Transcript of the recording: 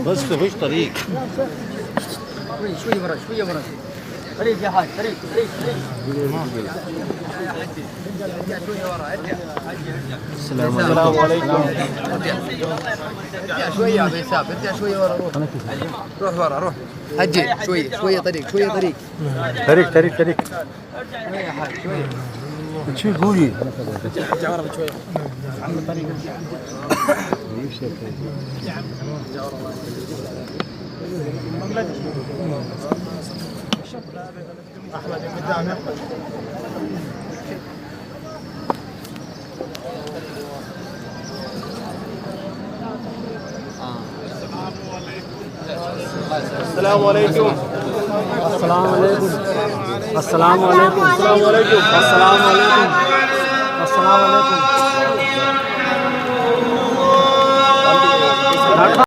بس مفيش طريق. شوية ورا شوية ورا. طريق يا حاج، طريق طريق طريق. يا حجي شوية ورا، ارجع. السلام عليكم. ارجع شوية يا ابو يساب، ارجع شوية ورا روح. روح ورا روح. حجي شوية شوية طريق شوية طريق. طريق. شوية يا حاج شوية. شو قولي؟ ارجع ورا شوية. عم الطريق. احمد قدامنا. السلام عليكم. السلام عليكم. السلام عليكم. السلام عليكم. السلام عليكم. السلام عليكم.